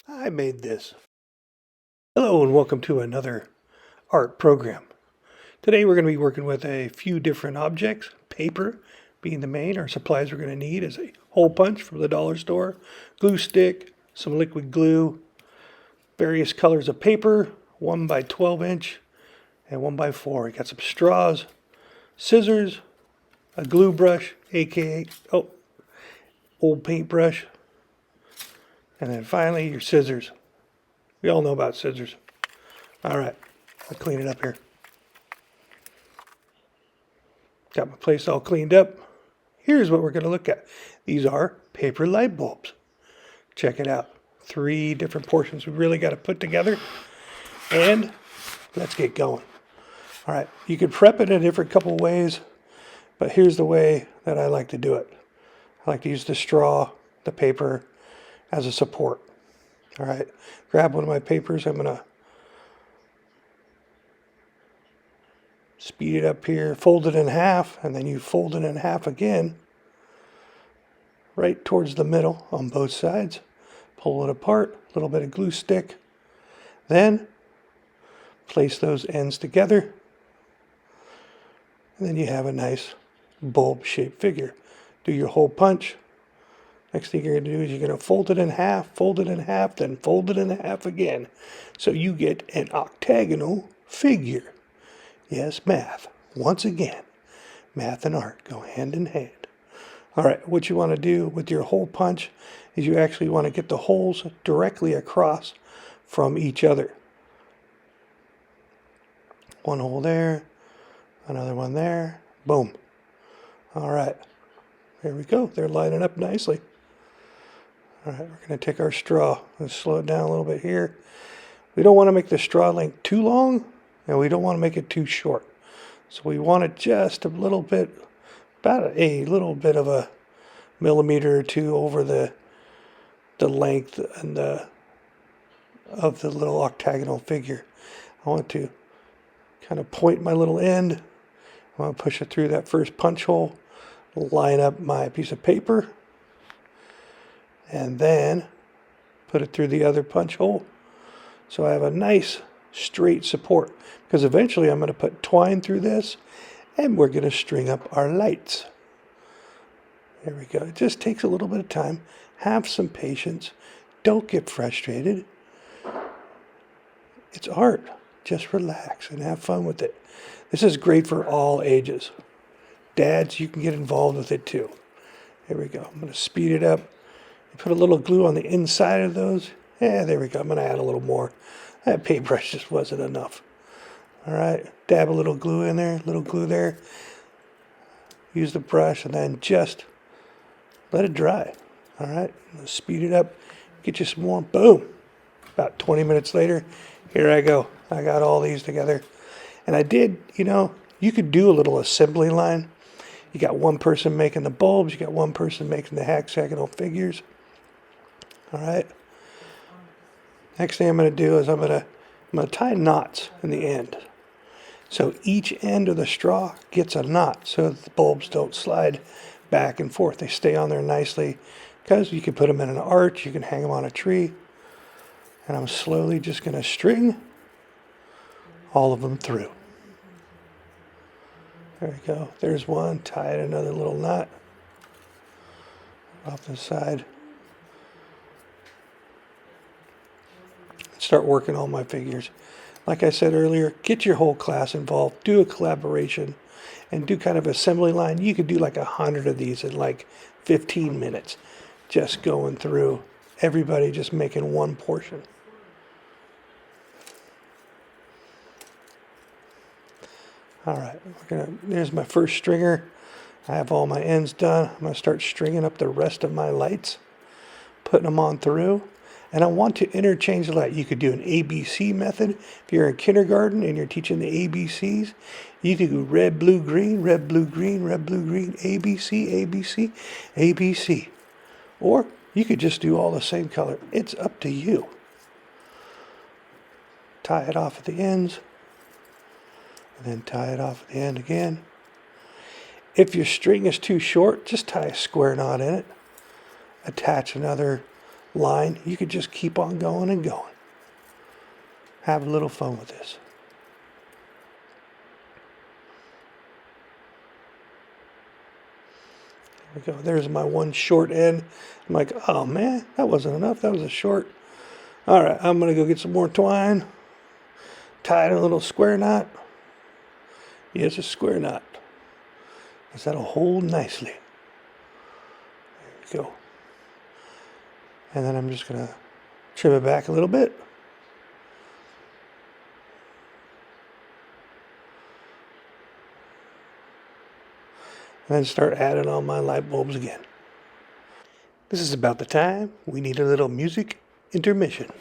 I made this. Hello and welcome to another art program. Today we're going to be working with a few different objects, paper being the main. Our supplies we're going to need is a hole punch from the dollar store, glue stick, some liquid glue, various colors of paper, 1 by 12 inch and 1 by 4. We got some straws, scissors, a glue brush, aka old paintbrush, and then finally your scissors. We all know about scissors. All right, I'll clean it up here. Got my place all cleaned up. Here's what we're going to look at. These are paper light bulbs. Check it out. 3 different portions we really got to put together. And let's get going. All right, you could prep it in a different couple ways, but here's the way that I like to do it. I like to use the straw, the paper, as a support. All right, grab one of my papers. I'm going to speed it up here, fold it in half, and then you fold it in half again, right towards the middle on both sides. Pull it apart, a little bit of glue stick. Then place those ends together, and then you have a nice bulb-shaped figure. Do your hole punch. Next thing you're going to do is you're going to fold it in half, then fold it in half again. So you get an octagonal figure. Yes, math. Once again, math and art go hand in hand. All right, what you want to do with your hole punch is you actually want to get the holes directly across from each other. One hole there, another one there, boom. All right, there we go. They're lining up nicely. All right, we're going to take our straw. Let's slow it down a little bit here. We don't want to make the straw length too long, and we don't want to make it too short. So we want it just a little bit, about a little bit of a millimeter or two over the length and of the little octagonal figure. I want to kind of point my little end. I want to push it through that first punch hole, line up my piece of paper, and then put it through the other punch hole. So I have a nice straight support, because eventually I'm going to put twine through this and we're going to string up our lights. There we go. It just takes a little bit of time. Have some patience. Don't get frustrated. It's art. Just relax and have fun with it. This is great for all ages. Dads, you can get involved with it too. There we go. I'm going to speed it up. Put a little glue on the inside of those. Yeah, there we go. I'm going to add a little more. That paintbrush just wasn't enough. All right, dab a little glue in there, little glue there. Use the brush and then just let it dry. All right, speed it up. Get you some more. Boom. About 20 minutes later, here I go. I got all these together. And I did, you could do a little assembly line. You got one person making the bulbs. You got one person making the hexagonal figures. All right. Next thing I'm going to do is I'm going to tie knots in the end. So each end of the straw gets a knot so that the bulbs don't slide back and forth. They stay on there nicely, because you can put them in an arch, you can hang them on a tree. And I'm slowly just going to string all of them through. There we go. There's one. Tied another little knot off the side. Start working on my figures. Like I said earlier, get your whole class involved. Do a collaboration and do kind of assembly line. You could do like 100 of these in like 15 minutes. Just going through everybody, just making one portion. All right, there's my first stringer. I have all my ends done. I'm going to start stringing up the rest of my lights, putting them on through. And I want to interchange the light. You could do an ABC method. If you're in kindergarten and you're teaching the ABCs, you could do red, blue, green, red, blue, green, red, blue, green, ABC, ABC, ABC. Or you could just do all the same color. It's up to you. Tie it off at the ends, and then tie it off at the end again. If your string is too short, just tie a square knot in it. Attach another line, you could just keep on going and going. Have a little fun with this. There we go. There's my one short end. I'm like, oh man, that wasn't enough. That was a short. All right, I'm going to go get some more twine. Tie it in a little square knot. Yes, a square knot. Because that'll hold nicely. There we go. And then I'm just going to trim it back a little bit. And then start adding on my light bulbs again. This is about the time we need a little music intermission.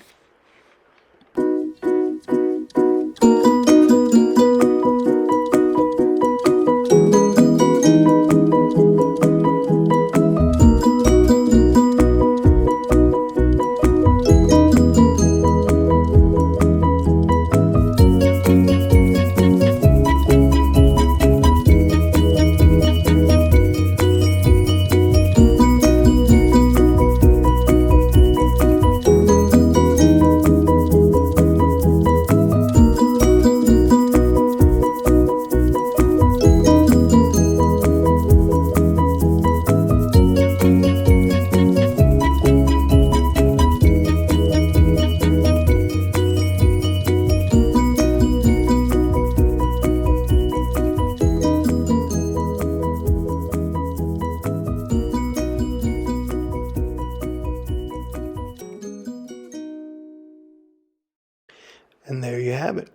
And there you have it.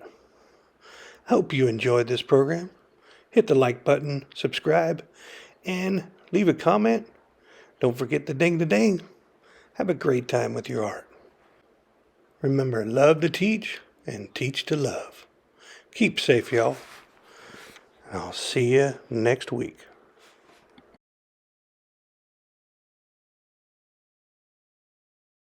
I hope you enjoyed this program. Hit the like button, subscribe, and leave a comment. Don't forget the ding the ding. Have a great time with your art. Remember, love to teach and teach to love. Keep safe, y'all. I'll see you next week.